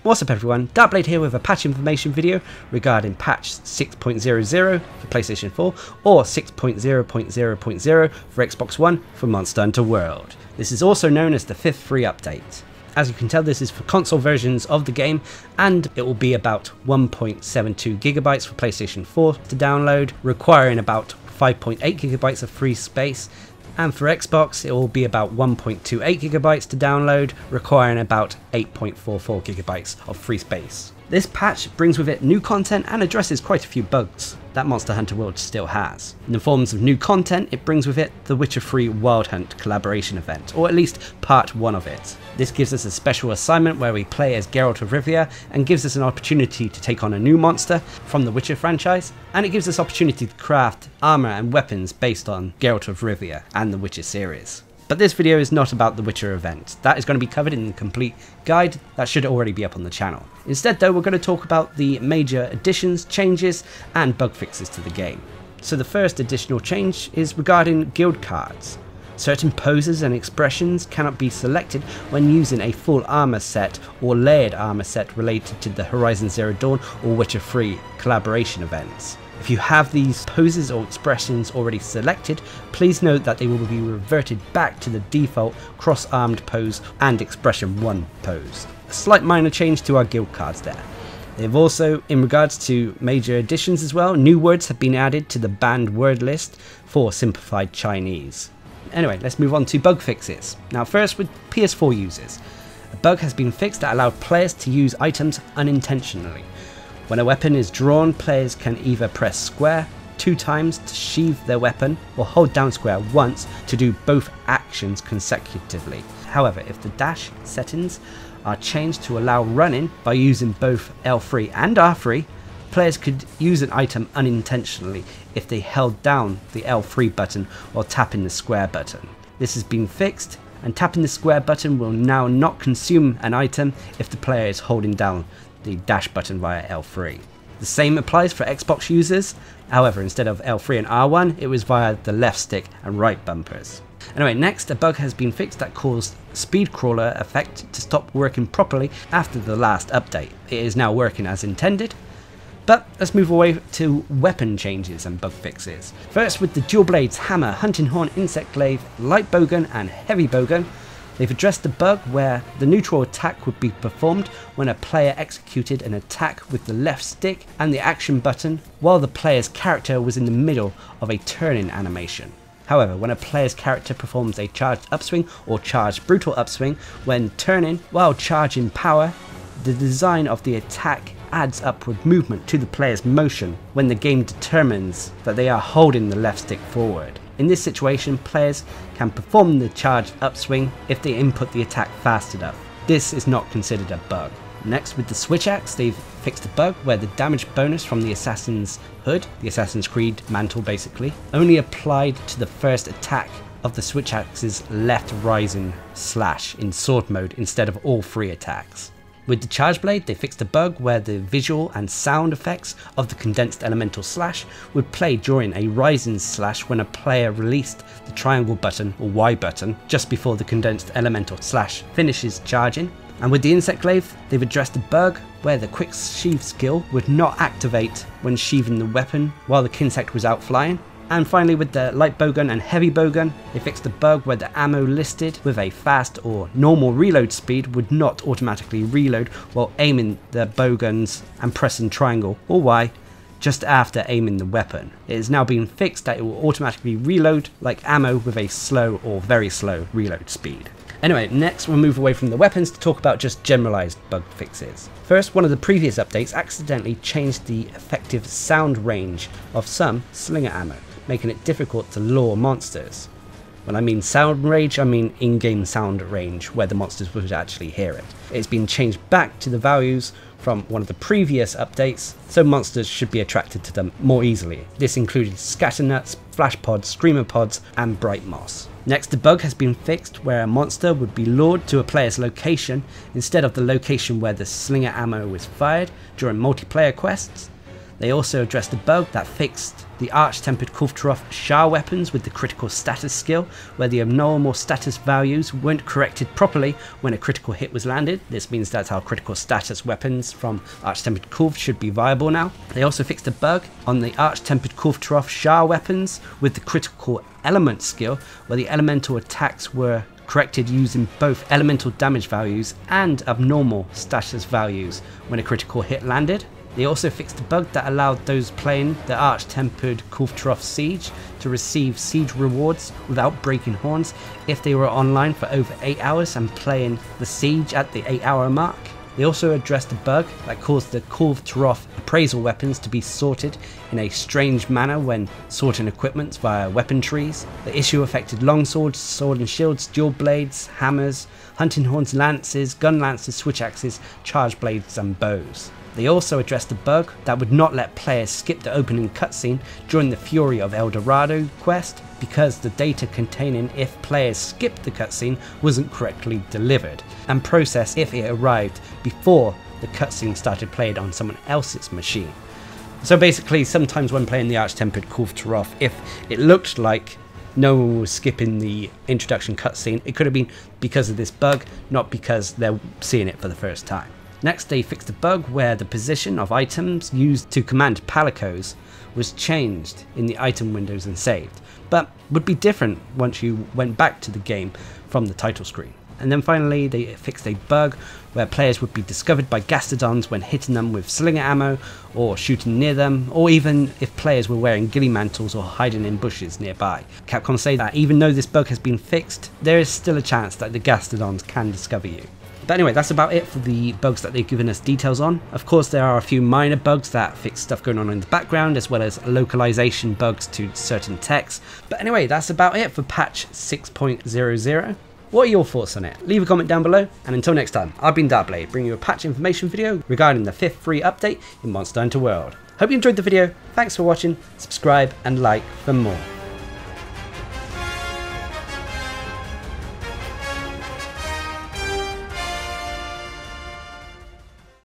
What's up everyone, Darcblade here with a patch information video regarding patch 6.00 for PlayStation 4 or 6.0.0.0 for Xbox One for Monster Hunter World. This is also known as the 5th free update. As you can tell, this is for console versions of the game, and it will be about 1.72 gigabytes for PlayStation 4 to download, requiring about 5.8 gigabytes of free space, and for Xbox it will be about 1.28 gigabytes to download, requiring about 8.44 gigabytes of free space. This patch brings with it new content and addresses quite a few bugs that Monster Hunter World still has. In the forms of new content, it brings with it the Witcher 3 Wild Hunt collaboration event, or at least part 1 of it. This gives us a special assignment where we play as Geralt of Rivia and gives us an opportunity to take on a new monster from the Witcher franchise, and it gives us opportunity to craft armor and weapons based on Geralt of Rivia and the Witcher series. But this video is not about the Witcher event. That is going to be covered in the complete guide that should already be up on the channel. Instead though, we're going to talk about the major additions, changes and bug fixes to the game. So the first additional change is regarding guild cards. Certain poses and expressions cannot be selected when using a full armor set or layered armor set related to the Horizon Zero Dawn or Witcher 3 collaboration events. If you have these poses or expressions already selected, please note that they will be reverted back to the default cross-armed pose and expression 1 pose. A slight minor change to our guild cards there. They've also, in regards to major additions as well, new words have been added to the banned word list for simplified Chinese. Anyway, let's move on to bug fixes. Now first with PS4 users. A bug has been fixed that allowed players to use items unintentionally. When a weapon is drawn, players can either press square 2 times to sheathe their weapon or hold down square once to do both actions consecutively. However, if the dash settings are changed to allow running by using both L3 and R3, players could use an item unintentionally if they held down the L3 button or tapping the square button. This has been fixed, and tapping the square button will now not consume an item if the player is holding down the dash button via L3. The same applies for Xbox users, however instead of L3 and R1 it was via the left stick and right bumpers. Anyway, next a bug has been fixed that caused speed crawler effect to stop working properly after the last update. It is now working as intended. But let's move away to weapon changes and bug fixes. First with the dual blades hammer, hunting horn, insect glaive, light bowgun and heavy bowgun. They've addressed the bug where the neutral attack would be performed when a player executed an attack with the left stick and the action button while the player's character was in the middle of a turning animation. However, when a player's character performs a charged upswing or charged brutal upswing when turning while charging power, the design of the attack adds upward movement to the player's motion when the game determines that they are holding the left stick forward. In this situation, players can perform the charged upswing if they input the attack fast enough. This is not considered a bug. Next with the switch axe, they've fixed a bug where the damage bonus from the assassin's hood, the Assassin's Creed mantle basically, only applied to the first attack of the switch axe's left rising slash in sword mode instead of all 3 attacks. With the charge blade, they fixed a bug where the visual and sound effects of the condensed elemental slash would play during a rising slash when a player released the triangle button or Y button just before the condensed elemental slash finishes charging. And with the insect glaive, they've addressed a bug where the quick sheath skill would not activate when sheathing the weapon while the kinsect was out flying. And finally with the light bowgun and heavy bowgun, they fixed a bug where the ammo listed with a fast or normal reload speed would not automatically reload while aiming the bowguns and pressing triangle or Y just after aiming the weapon. It is now being fixed that it will automatically reload like ammo with a slow or very slow reload speed. Anyway, next we'll move away from the weapons to talk about just generalized bug fixes. First, one of the previous updates accidentally changed the effective sound range of some slinger ammo, making it difficult to lure monsters. When I mean sound range, I mean in-game sound range, where the monsters would actually hear it. It's been changed back to the values from one of the previous updates, so monsters should be attracted to them more easily. This included scatternuts, flash pods, screamer pods, and bright moss. Next, the bug has been fixed where a monster would be lured to a player's location instead of the location where the slinger ammo was fired during multiplayer quests. They also addressed a bug that fixed the Arch-Tempered Kulftroff Shah weapons with the critical status skill, where the abnormal status values weren't corrected properly when a critical hit was landed. This means that's how critical status weapons from Arch-Tempered Kulf should be viable now. They also fixed a bug on the Arch-Tempered Kulftroff Shah weapons with the critical element skill, where the elemental attacks were corrected using both elemental damage values and abnormal status values when a critical hit landed. They also fixed a bug that allowed those playing the Arch-Tempered Kulftroff Siege to receive siege rewards without breaking horns if they were online for over 8 hours and playing the siege at the 8-hour mark. They also addressed a bug that caused the Kulftroff appraisal weapons to be sorted in a strange manner when sorting equipment via weapon trees. The issue affected longswords, sword and shields, dual blades, hammers, hunting horns, lances, gun lances, switch axes, charge blades and bows. They also addressed a bug that would not let players skip the opening cutscene during the Fury of El Dorado quest because the data containing if players skipped the cutscene wasn't correctly delivered and processed if it arrived before the cutscene started playing on someone else's machine. So basically, sometimes when playing the Arch-Tempered Kulftroff, if it looked like no one was skipping the introduction cutscene, it could have been because of this bug, not because they're seeing it for the first time. Next, they fixed a bug where the position of items used to command palicos was changed in the item windows and saved, but would be different once you went back to the game from the title screen. And then finally, they fixed a bug where players would be discovered by Gastodons when hitting them with slinger ammo or shooting near them, or even if players were wearing ghillie mantles or hiding in bushes nearby. Capcom say that even though this bug has been fixed, there is still a chance that the Gastodons can discover you. But anyway, that's about it for the bugs that they've given us details on. Of course, there are a few minor bugs that fix stuff going on in the background, as well as localization bugs to certain texts. But anyway, that's about it for patch 6.00. What are your thoughts on it? Leave a comment down below, and until next time, I've been Darcblade, bringing you a patch information video regarding the 5th free update in Monster Hunter World. Hope you enjoyed the video, thanks for watching, subscribe and like for more.